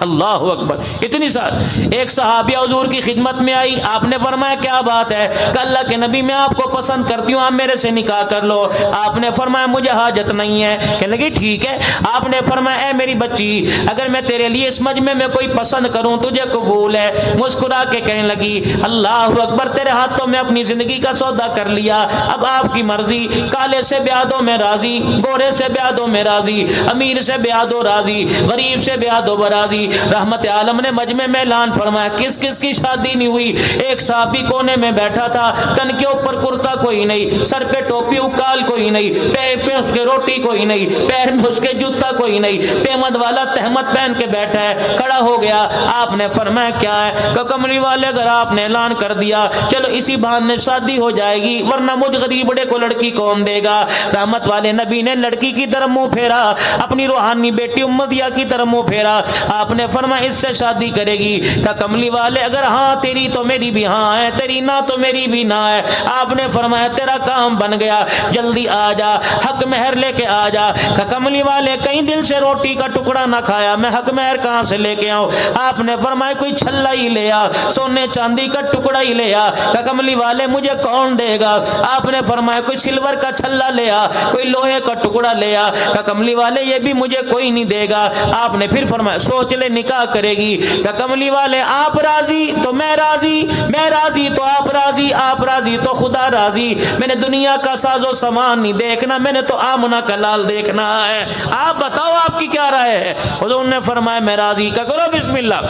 اللہ اکبر، اتنی سال۔ ایک صحابیہ حضور کی خدمت میں آئی، آپ نے فرمایا کیا بات ہے؟ کہ اللہ کے نبی میں آپ کو پسند کرتی ہوں، آپ میرے سے نکاح کر لو۔ آپ نے فرمایا مجھے حاجت نہیں ہے۔ کہنے لگی ٹھیک ہے۔ آپ نے فرمایا اے میری بچی، اگر میں تیرے لیے اس مجمع میں کوئی پسند کروں تجھے قبول ہے؟ مسکرا کے کہنے لگی اللہ اکبر، تیرے ہاتھوں میں اپنی زندگی کا سودا کر لیا، اب آپ کی مرضی، کالے سے بیاہ دو میں راضی، گورے سے بیاہ دو میں راضی، امیر سے بیاہ دو راضی، غریب سے بیاہ دو براضی۔ رحمت عالم نے مجمع میں اعلان فرمایا کس کس کی شادی نہیں ہوئی؟ ایک صحابی کونے میں بیٹھا تھا، تن کے اوپر کرتا کوئی نہیں، سر پہ ٹوپی اکال کوئی نہیں، پیر پہ اس کے روٹی کوئی نہیں، پیر میں اس کے جوتا کوئی نہیں، تہمت والا تہمت پہن کے بیٹھا ہے۔ کھڑا ہو گیا، آپ نے فرمایا کیا ہے؟ کہ کملی والے اگر آپ نے اعلان کر دیا چلو اسی بہانے شادی ہو جائے گی، ورنہ مجھ غریب بڑے کو لڑکی کون دے گا؟ رحمت والے نبی نے لڑکی کی طرف منہ پھیرا، اپنی روحانی بیٹی امدیہ کی طرف منہ پھیرا۔ آپ نے فرمایا اس سے شادی کرے گی؟ کہ کملی والے اگر ہاں تیری تو میری بھی ہاں ہے، تیری نہ تو میری بھی نہ ہے۔ آپ نے فرمایا تیرا کام بن گیا، جلدی آ جا، حق مہر لے کے آ جا۔ کہ کملی والے کہیں دل سے روٹی کا ٹکڑا نہ کھایا، میں حق مہر کہاں سے لے کے آؤں؟ آپ نے فرمایا کوئی چھلا ہی لے آ، سونے چاندی کا ٹکڑا ہی لے آ۔ کہ کملی والے مجھے کون دے گا؟ آپ نے فرمایا کوئی سلور کا چھلا لے آ، کوئی لوہے کا ٹکڑا لے آ۔ کہ کملی والے یہ بھی مجھے کوئی نہیں دے گا۔ آپ نے پھر فرمایا سوچ لے نکاح کرے گی؟ کہ کملی والے آپ راضی تو میں راضی، میں راضی تو آپ راضی، آپ راضی تو خدا راضی۔ میں نے دنیا کا ساز و سامان نہیں دیکھنا، میں نے تو آمنہ کا لال دیکھنا ہے۔ آپ بتاؤ آپ کی کیا رائے ہے؟ حضور نے فرمایا میں راضی۔ کہ کرو بسم اللہ۔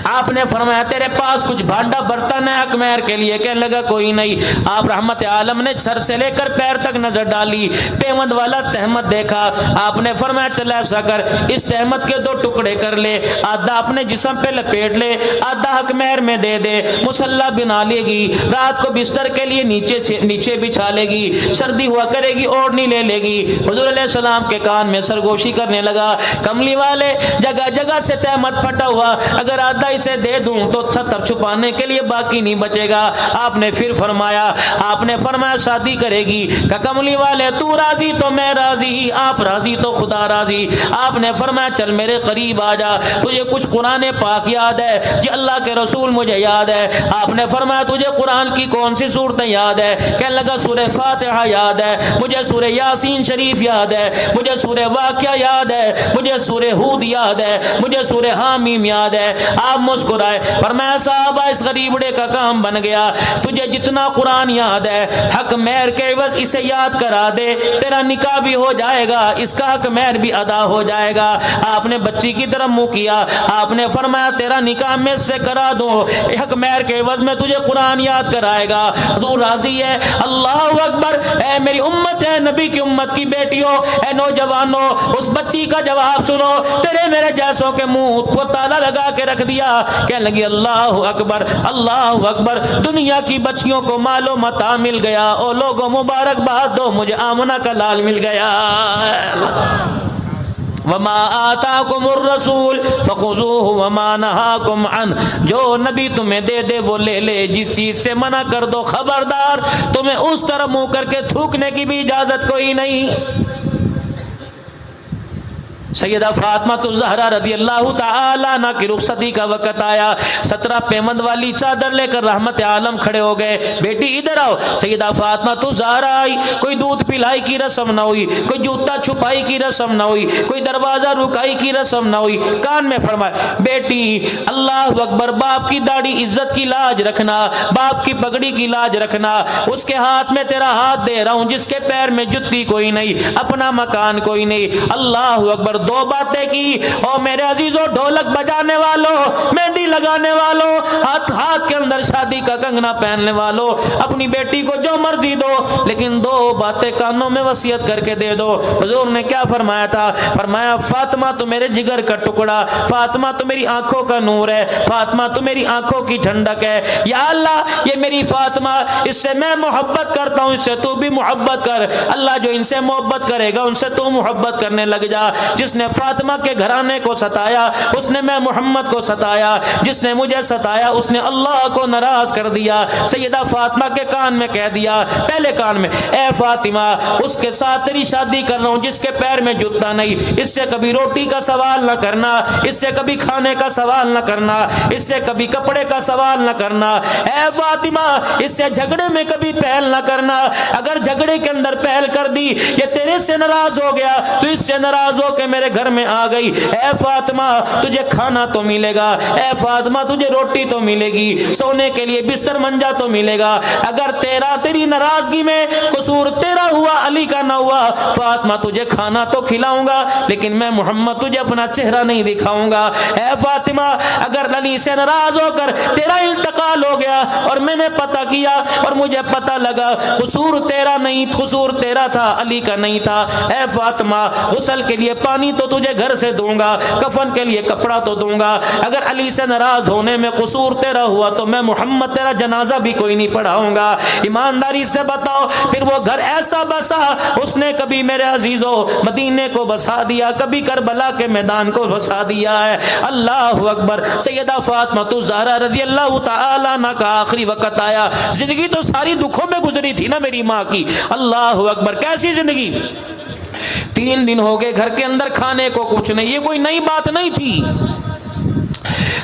آپ نے فرمایا تیرے پاس کچھ بھانڈا برتن ہے حق مہر کے لیے؟ کہنے لگا کوئی نہیں۔ آپ رحمت عالم نے سر سے لے کر پیر تک نظر ڈالی، پیمند والا تہمت دیکھا۔ آپ نے فرمایا چل ایسا کر، اس تہمت کے دو ٹکڑے کر لے، آدھا اپنے جسم پہ لپیٹ لے، آدھا حق مہر میں دے دے، مصلی بنا لے گی، رات کو بستر کے لیے نیچے بچھا لے گی، سردی ہوا کرے گی اوڑھنی لے لے گی۔ حضور علیہ السلام کے کان میں سرگوشی کرنے لگا، کملی والے جگہ جگہ سے تہمت پھٹا ہوا، اگر آدھا اسے دے دوں تو ستر چھپانے کے لیے باقی نہیں بچے گا۔ آپ نے پھر فرمایا، آپ نے فرمایا شادی کرے گی؟ کہ کملی والے تو راضی تو میں راضی، آپ راضی تو خدا راضی۔ آپ نے فرمایا چل میرے قریب آ جا، تجھے کچھ قرآن پاک یاد ہے؟ جی اللہ کے رسول مجھے یاد ہے۔ آپ نے فرمایا تجھے قرآن کی کون سی صورتیں یاد ہے؟ کہنے لگا سورہ فاتحہ یاد ہے مجھے، سورہ یاسین شریف یاد ہے مجھے، سورہ واقعہ یاد ہے مجھے، سورہ ہود یاد ہے مجھے، سورہ حامیم یاد ہے۔ آپ مسکرائے، فرمایا صاحب اس غریب بڑے کا کام بن گیا، تجھے جتنا قرآن یاد ہے حق مہر کے عوض اسے یاد کرا دے، تیرا نکاح بھی ہو جائے گا، اس کا حق مہر بھی ادا ہو جائے گا۔ آپ نے بچی کی طرف منہ کیا، آپ نے فرمایا تیرا نکاح میں سے کرا دوں، حق مہر کے عوض میں تجھے قرآن یاد کرائے گا۔ تو راضی ہے؟ اللہ اکبر۔ اے میری امت ہے، نبی کی امت کی بیٹیوں، اے نوجوانوں، اس بچی کا جواب سنو، تیرے میرے جیسوں کے منہ کو تالا لگا کے رکھ دیا۔ کہنے لگی اللہ اکبر، اللہ اکبر، دنیا کی بچیوں کو مال و متاع مل گیا، او لوگوں مبارک باد دو، مجھے آمنہ کا لال مل گیا۔ وما آتاکم الرسول فخذوہ وما نہاکم عنہ، جو نبی تمہیں دے دے وہ لے لے، جس چیز سے منع کر دو خبردار، تمہیں اس طرح منہ کر کے تھوکنے کی بھی اجازت کوئی نہیں۔ سیدہ فاطمہ الزہرا رضی اللہ تعالی عنہ کی رخصتی کا وقت آیا، 17 پیمند والی چادر لے کر رحمت عالم کھڑے ہو گئے، بیٹی ادھر آؤ۔ سیدہ فاطمہ الزہرا آئی، کوئی دودھ پلائی کی رسم نہ ہوئی، کوئی جوتا چھپائی کی رسم نہ ہوئی، کوئی دروازہ رکائی کی رسم نہ ہوئی، کان میں فرمایا بیٹی اللہ اکبر، باپ کی داڑھی عزت کی لاج رکھنا، باپ کی پگڑی کی لاج رکھنا، اس کے ہاتھ میں تیرا ہاتھ دے رہا ہوں جس کے پیر میں جتی کوئی نہیں، اپنا مکان کوئی نہیں۔ اللہ اکبر، دو باتیں کی۔ او میرے عزیزوں، ڈھولک بجانے والوں، مہندی لگانے والوں، ہاتھ کے اندر شادی کا کنگنا پہننے والوں، اپنی بیٹی کو جو مرضی دو، لیکن دو باتیں کانوں میں وصیت کر کے دے دو۔ حضور نے کیا فرمایا تھا؟ فرمایا فاطمہ تو میرے جگر کا ٹکڑا، فاطمہ تو میری آنکھوں کا نور ہے، فاطمہ تو میری آنکھوں کی ٹھنڈک ہے۔ یا اللہ یہ میری فاطمہ، اس سے میں محبت کرتا ہوں، اس سے تو بھی محبت کر۔ اللہ جو ان سے محبت کرے گا ان سے تو محبت کرنے لگ جا، جس جس نے فاطمہ کے گھرانے کو ستایا اس نے میں محمد کو ستایا، جس نے مجھے ستایا اس نے اللہ کو ناراض کر دیا۔ سیدہ فاطمہ کے کان میں کہہ دیا، پہلے کان میں، اے فاطمہ اس کے ساتھ تیری شادی کر رہا ہوں جس کے پیر میں جوتا نہیں، اس سے کبھی روٹی کا سوال نہ کرنا، اس سے کبھی کھانے کا سوال نہ کرنا، اس سے کبھی کپڑے کا سوال نہ کرنا، اے فاطمہ اس سے جھگڑے میں کبھی پہل نہ کرنا، اگر جھگڑے کے اندر پہل کر دی یہ تیرے سے ناراض ہو گیا تو اس سے ناراض ہو کے میرے گھر میں آ گئی، اے فاطمہ تجھے کھانا تو ملے گا، اے فاطمہ تجھے روٹی تو ملے گی، سونے کے لیے بستر منجا تو ملے گا، اگر تیری ناراضگی میں قصور تیرا ہوا علی کا نہ ہوا، فاطمہ تجھے کھانا تو کھلاؤں گا لیکن میں محمد تجھے اپنا چہرہ نہیں دکھاؤں گا، اے فاطمہ اگر علی سے ناراض ہو کر تیرا انتقال ہو گیا اور میں نے پتہ کیا اور مجھے پتہ لگا قصور تیرا نہیں، قصور تیرا تھا علی کا نہیں تھا، اے فاطمہ غسل کے لیے پانی تو تجھے گھر سے دوں گا، کفن کے لیے کپڑا تو دوں گا، اگر علی سے ناراض ہونے میں قصور تیرا ہوا تو میں محمد تیرا جنازہ بھی کوئی نہیں پڑھاؤں گا۔ ایمانداری سے بتاؤ پھر وہ گھر ایسا بسا، اس نے کبھی میرے عزیزوں مدینے کو بسا دیا، کبھی کربلا کے میدان کو بسا دیا ہے۔ اللہ اکبر۔ سیدہ فاطمہ الزہرا رضی اللہ تعالی عنہ کا آخری وقت آیا، زندگی تو ساری دکھوں میں گزری تھی نا میری ماں کی، اللہ اکبر کیسی زندگی، 3 دن ہو گئے گھر کے اندر کھانے کو کچھ نہیں، یہ کوئی نئی بات نہیں تھی،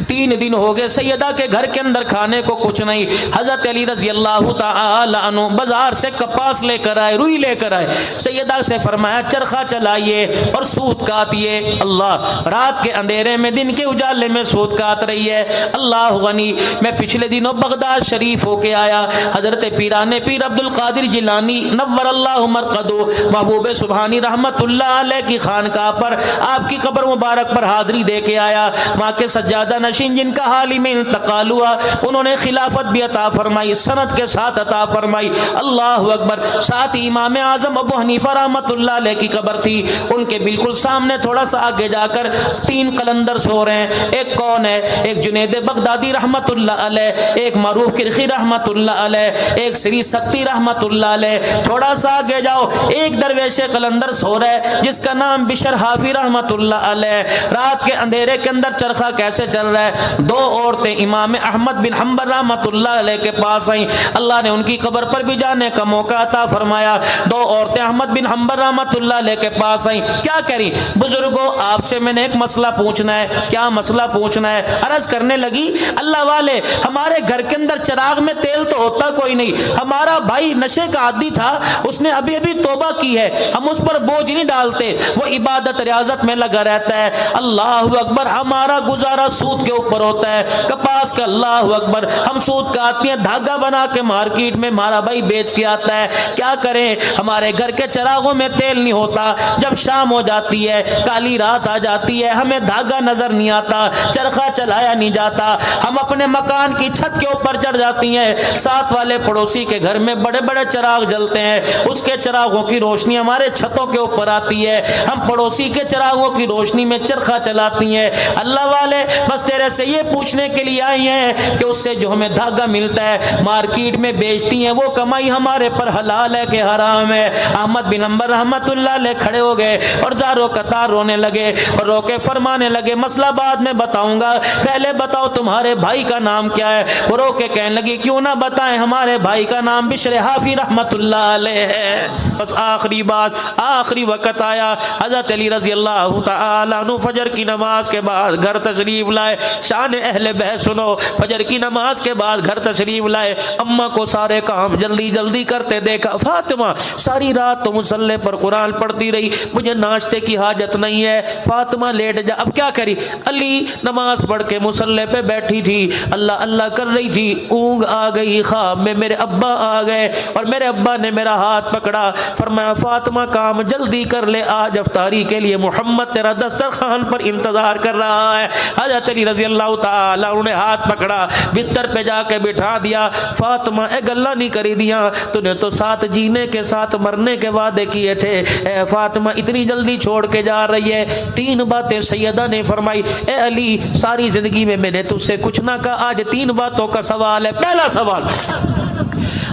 3 دن ہو گئے سیدہ کے گھر کے اندر کھانے کو کچھ نہیں۔ حضرت علی رضی اللہ تعالی عنہ بازار سے کپاس لے کر آئے، روئی لے کر آئے، سیدہ سے فرمایا چرخہ چلائیے اور سوت کاٹیے، اللہ رات کے اندھیرے میں دن کے اجالے میں سوت کاٹ رہی ہے، اللہ غنی۔ میں پچھلے دنوں بغداد شریف ہو کے آیا، حضرت پیران پیر عبد القادر جیلانی نور اللہ مرقدو محبوب سبحانی رحمت اللہ علیہ کی خانقاہ پر آپ کی قبر مبارک پر حاضری دے کے آیا، ماں کے سجادہ نشین جن کا حال ہی میں انتقال ہوا، انہوں نے خلافت بھی عطا فرمائی، سند کے ساتھ عطا فرمائی، اللہ اکبر۔ ساتھ امام اعظم ابو حنیفہ رحمت اللہ علیہ کی قبر تھی، ان کے بالکل سامنے تھوڑا سا آگے جا کر 3 قلندر سو رہے ہیں، ایک کون ہے؟ ایک جنید بغدادی رحمت اللہ علیہ، ایک معروف کرخی رحمت اللہ علیہ، ایک سری سکتی رحمت اللہ علیہ، تھوڑا سا آگے جاؤ ایک درویش قلندر سو رہا ہے جس کا نام بشر حافی رحمت اللہ علیہ۔ رات کے اندھیرے کے اندر چرخہ کیسے چل رہا ہے؟ 2 عورتیں امام احمد بن حنبل رحمت اللہ علیہ کے پاس آئیں، اللہ نے ان کی قبر پر بھی جانے کا موقع عطا فرمایا، 2 عورتیں احمد بن حنبل رحمت اللہ علیہ کے پاس آئیں، کیا کری؟ بزرگوں آپ سے میں نے ایک مسئلہ پوچھنا ہے۔ کیا مسئلہ پوچھنا ہے؟ عرض کرنے لگی اللہ والے ہمارے گھر کے اندر چراغ میں تیل تو ہوتا کوئی نہیں، ہمارا بھائی نشے کا عادی تھا، اس نے ابھی توبہ کی ہے، ہم اس پر بوجھ نہیں ڈالتے، وہ عبادت ریاضت میں لگا رہتا ہے، اللہ اکبر۔ ہمارا گزارا سود کے اوپر ہوتا ہے، کپاس کا، اللہ اکبر، ہم سود کا آتی ہیں دھاگا بنا کے مارکیٹ میں ہمارا بھائی بیچ کے آتا ہے، کیا کریں؟ ہمارے گھر کے چراغوں میں تیل نہیں ہوتا، جب شام ہو جاتی ہے کالی رات آ جاتی ہے ہمیں دھاگا نظر نہیں آتا، چرخہ چلایا نہیں جاتا، ہم اپنے مکان کی چھت کے اوپر چڑھ جاتی ہیں، ساتھ والے پڑوسی کے گھر میں بڑے بڑے چراغ جلتے ہیں، اس کے چراغوں کی روشنی ہمارے چھتوں کے اوپر آتی ہے، ہم پڑوسی کے چراغوں کی روشنی میں چرخہ چلاتی ہیں۔ اللہ والے بس تیرے سے یہ پوچھنے کے لیے آئی ہیں کہ اس سے جو ہمیں دھاگا ملتا ہے مارکیٹ میں بیچتی ہیں، وہ کمائی ہمارے پر حلال ہے کہ حرام ہے؟ احمد بن حنبل رحمت اللہ علیہ کھڑے ہو گئے اور زارو قطار رونے لگے اور رو کے فرمانے لگے مسئلہ بعد میں بتاؤں گا، پہلے بتاؤ تمہارے بھائی کا نام کیا ہے؟ وہ رو کے کہنے لگی کیوں نہ بتائیں، ہمارے بھائی کا نام بشر حافی رحمت اللہ علیہ ہے۔ بس آخری بات، آخری وقت آیا، حضرت علی رضی اللہ تعالی عنہ فجر کی نماز کے بعد گھر تشریف لائے، شان اہل بیت سنو، فجر کی نماز کے بعد گھر تشریف لائے، اماں کو سارے کام جلدی جلدی کرتے دیکھا، فاطمہ ساری رات تو مصلی پر قرآن پڑھتی رہی، مجھے ناشتے کی حاجت نہیں ہے، فاطمہ لیٹ جا۔ اب کیا کری؟ علی نماز پڑھ کے مصلی پہ بیٹھی تھی، اللہ اللہ کر رہی تھی، اونگ آ گئی، خواب میں میرے ابا آ گئے اور میرے ابا نے میرا ہاتھ پکڑا، فرمایا فاطمہ کام جلدی کر لے، آج افطاری کے لیے محمد تیرا دسترخوان پر انتظار کر رہا ہے۔ حضرت علی رضی اللہ تعالی عنہ نے ہاتھ پکڑا، بستر پہ جا کے بٹھا دیا، فاطمہ اے گلہ نہیں کری دیا، تو نے تو ساتھ جینے کے ساتھ مرنے کے وعدے کیے تھے، اے فاطمہ اتنی جلدی چھوڑ کے جا رہی ہے؟ 3 باتیں سیدہ نے فرمائی، اے علی ساری زندگی میں نے تجھ سے کچھ نہ کہا، آج 3 باتوں کا سوال ہے۔ پہلا سوال،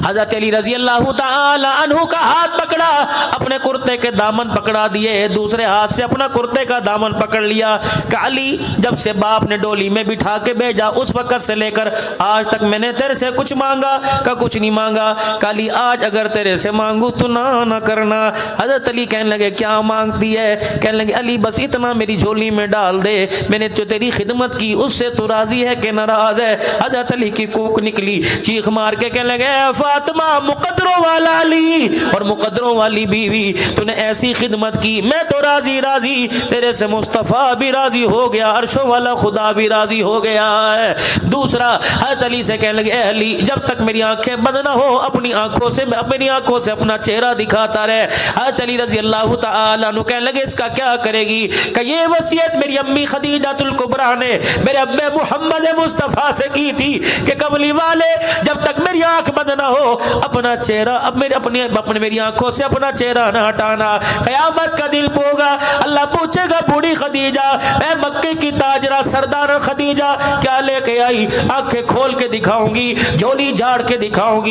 حضرت علی رضی اللہ تعالی عنہ کا ہاتھ پکڑا, اپنے کرتے کے دامن پکڑا دیے, دوسرے ہاتھ سے اپنا کرتے کا دامن پکڑ لیا کہ علی, جب سے باپ نے ڈولی میں بٹھا کے بھیجا اس وقت سے لے کر آج تک میں نے تیرے سے کچھ مانگا کہ کچھ نہیں مانگا. کہ علی آج اگر تیرے سے مانگوں تو نہ کرنا. حضرت علی کہنے لگے کیا مانگتی ہے؟ کہنے لگے علی بس اتنا میری جھولی میں ڈال دے, میں نے جو تیری خدمت کی اس سے تو راضی ہے کہ ناراض ہے؟ حضرت علی کی کوک نکلی, چیخ مار کے کہنے لگے فاطمہ مقدروں والا علی اور مقدروں والی بیوی, تو نے ایسی خدمت کی, میں تو راضی تیرے سے مصطفیٰ بھی راضی ہو گیا, عرشوں والا خدا بھی راضی ہو گیا ہے. دوسرا حضرت علی سے کہنے لگے اے علی جب تک میری آنکھیں بند نہ ہو اپنی آنکھوں سے اپنا چہرہ دکھاتا رہے. حضرت علی رضی اللہ تعالی عنہ کہنے لگے اس کا کیا کرے گی؟ کہ یہ وصیت میری امی خدیجہ الکبریٰ نے میرے ابے محمد مصطفیٰ سے کی تھی کہ کملی والے جب تک میری آنکھ بند نہ ہو اپنا چہرہ میری آنکھوں سے اپنا چہرہ نہ ہٹانا. قیامت کا دن ہوگا, اللہ پوچھے گا بوڑھی خدیجہ, اے مکے کی تاجرہ سردار خدیجہ کیا لے کے آئی؟ آنکھیں کھول کے دکھاؤں گی, جھولی جھاڑ کے دکھاؤں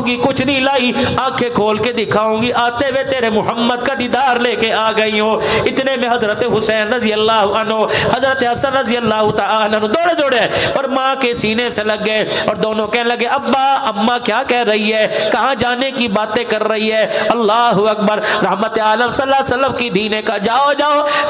گی, کچھ نہیں لائی, آنکھیں کھول کے دکھاؤں گی, آتے ہوئے تیرے محمد کا دیدار لے کے آ گئی ہو. اتنے میں حضرت حسین رضی اللہ عنہ, حضرت حسن رضی اللہ تعالی عنہ دوڑے اور ماں کے سینے سے لگ گئے اور دونوں کہنے لگے ابا اماں کیا کہہ رہی ہے, کہاں جانے کی باتیں کر رہی ہے؟ اللہ اکبر. رحمت عالم صلی اللہ علیہ وسلم کی دین کا جاؤ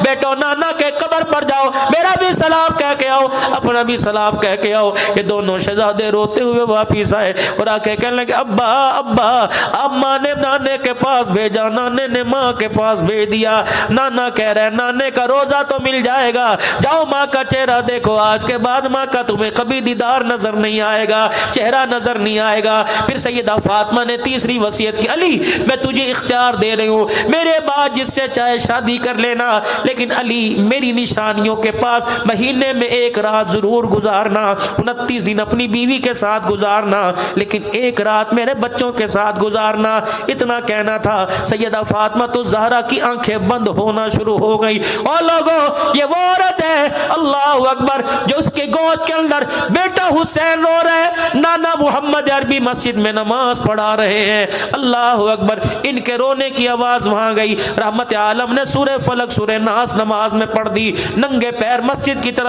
بیٹو نانا کے قبر پر جاؤ, میرا بھی سلام کہہ کے آؤ, اپنا بھی سلام کہہ کے آؤ. یہ دونوں شہزادے روتے ہوئے واپس آئے اور آ کے کہنے لگے ابا اماں نے نانے کے پاس بھیجا, نانے نے ماں کے پاس بھیج دیا, نانا کہہ رہے نانے کا روزہ تو مل جائے گا, جاؤ ماں کا چہرہ دیکھو, آج کے بعد ماں کا تمہیں کبھی دیدار نظر نہیں آئے گا, چہرہ نظر نہیں آئے گا. پھر سیدہ فاطمہ نے تیسری وصیت کی, علی میں تجھے اختیار دے رہی ہوں, میرے بعد جس سے چاہے شادی کر لینا, لیکن علی میری نشانیوں کے پاس مہینے میں ایک رات ضرور گزارنا, 29 دن اپنی بیوی کے ساتھ گزارنا, لیکن ایک رات میرے بچوں کے ساتھ گزارنا. اتنا کہنا تھا, سیدہ فاطمہ تو زہرا کی آنکھیں بند ہونا شروع ہو گئی. اور لوگوں یہ وہ عورت ہے اللہ اکبر جو اس کے گود کے اندر بیٹا حسین رو رہا ہے, نانا محمد عربی مسجد میں نماز پڑھا رہے ہیں. اللہ اکبر. ان کے رونے کی آواز وہاں گئی. رحمت عالم نے سورہ فلق سورہ ناس نماز میں پڑھ دی, ننگے پیر مسجد کی طرف